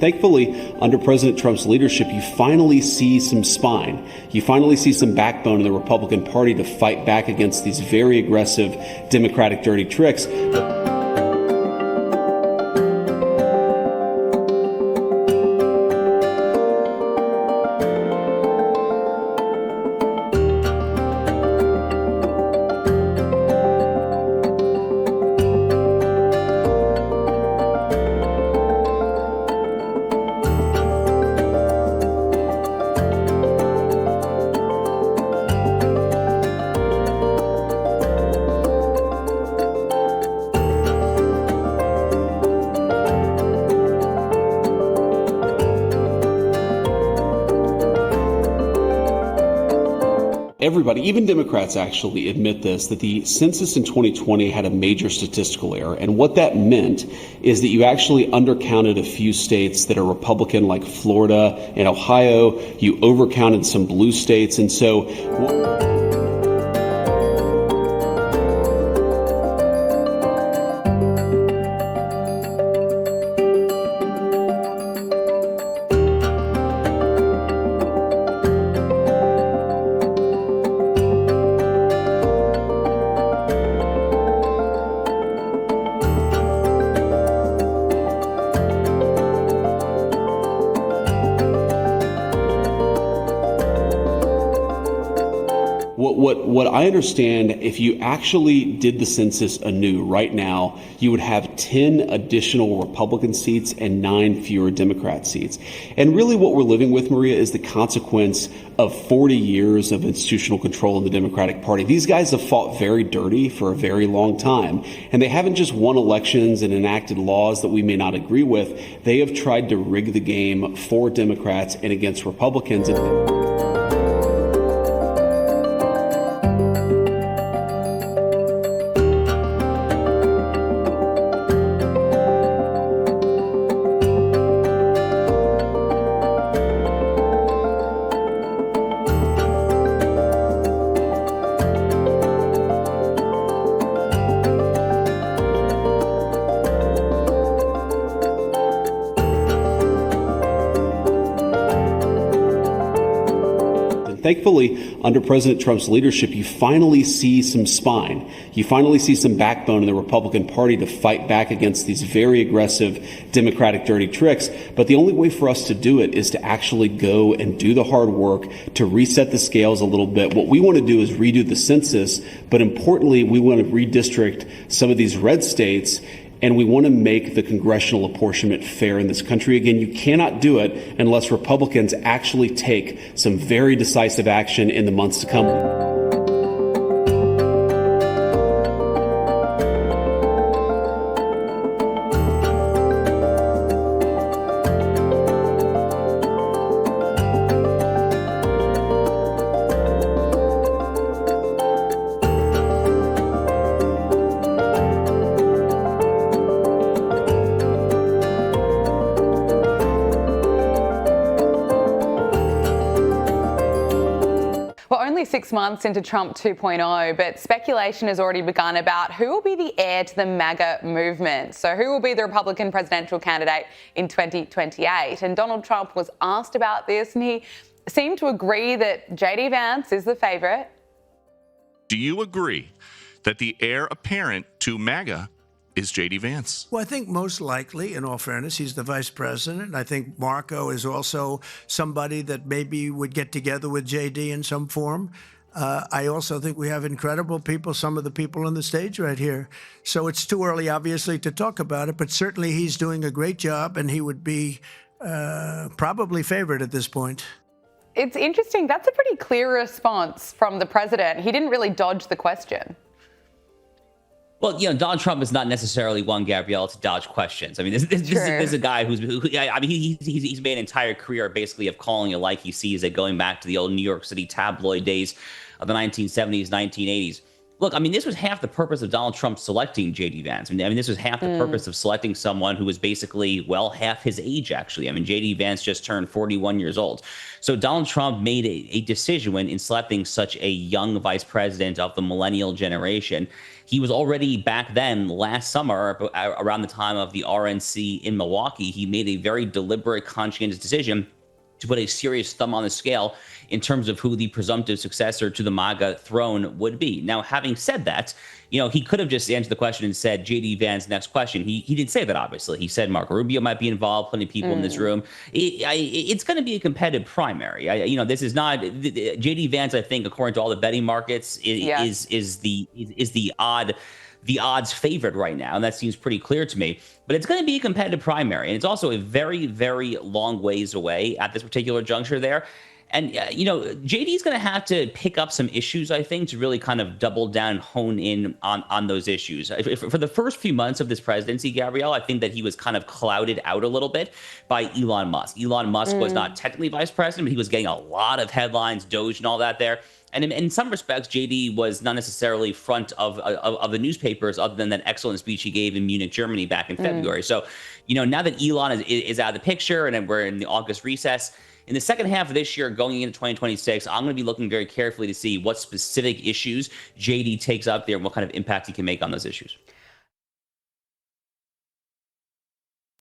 Thankfully, under President Trump's leadership, you finally see some spine. You finally see some backbone in the Republican Party to fight back against these very aggressive Democratic dirty tricks. Everybody, even Democrats actually admit this, that the census in 2020 had a major statistical error. And what that meant is that you actually undercounted a few states that are Republican, like Florida and Ohio. You overcounted some blue states. And so What I understand, if you actually did the census anew right now, you would have 10 additional Republican seats and 9 fewer Democrat seats. And really what we're living with, Maria, is the consequence of 40 years of institutional control in the Democratic Party. These guys have fought very dirty for a very long time, and they haven't just won elections and enacted laws that we may not agree with. They have tried to rig the game for Democrats and against Republicans. Thankfully, under President Trump's leadership, you finally see some spine. You finally see some backbone in the Republican Party to fight back against these very aggressive Democratic dirty tricks. But the only way for us to do it is to actually go and do the hard work to reset the scales a little bit. What we want to do is redo the census, but importantly, we want to redistrict some of these red states. And we want to make the congressional apportionment fair in this country. Again, you cannot do it unless Republicans actually take some very decisive action in the months to come. We're only 6 months into Trump 2.0, but speculation has already begun about who will be the heir to the MAGA movement. So who will be the Republican presidential candidate in 2028? And Donald Trump was asked about this, and he seemed to agree that JD Vance is the favorite. Do you agree that the heir apparent to MAGA is JD Vance? Well, I think most likely, in all fairness, he's the vice president. I think Marco is also somebody that maybe would get together with JD in some form. I also think we have incredible people, some of the people on the stage right here. So it's too early, obviously, to talk about it, but certainly he's doing a great job, and he would be probably favored at this point. It's interesting. That's a pretty clear response from the president. He didn't really dodge the question. Well, Donald Trump is not necessarily one, Gabrielle, to dodge questions. I mean, this is a guy he's made an entire career basically of calling it like he sees it, going back to the old New York City tabloid days of the 1970s, 1980s. Look, I mean, this was half the purpose of Donald Trump selecting JD Vance. I mean, this was half the purpose of selecting someone who was basically, well, half his age, actually. I mean, JD Vance just turned 41 years old. So Donald Trump made a decision when in selecting such a young vice president of the millennial generation He was already back then last summer, around the time of the RNC in Milwaukee, he made a very deliberate, conscientious decision to put a serious thumb on the scale in terms of who the presumptive successor to the MAGA throne would be. Now, having said that, he could have just answered the question and said, JD Vance, next question. He didn't say that, obviously. He said Marco Rubio might be involved, plenty of people in this room. It's going to be a competitive primary. This is not JD Vance, I think, according to all the betting markets, is the odds favorite right now, and that seems pretty clear to me. But it's going to be a competitive primary, and it's also a very, very long ways away at this particular juncture there. And, JD is going to have to pick up some issues, I think, to really kind of double down, hone in on those issues. For the first few months of this presidency, Gabrielle, I think that he was kind of clouded out a little bit by Elon Musk. Elon Musk was not technically vice president, but he was getting a lot of headlines, Doge and all that there. And in some respects, JD was not necessarily front of the newspapers, other than that excellent speech he gave in Munich, Germany back in February. So, now that Elon is out of the picture and we're in the August recess, in the second half of this year, going into 2026, I'm going to be looking very carefully to see what specific issues JD takes up there and what kind of impact he can make on those issues.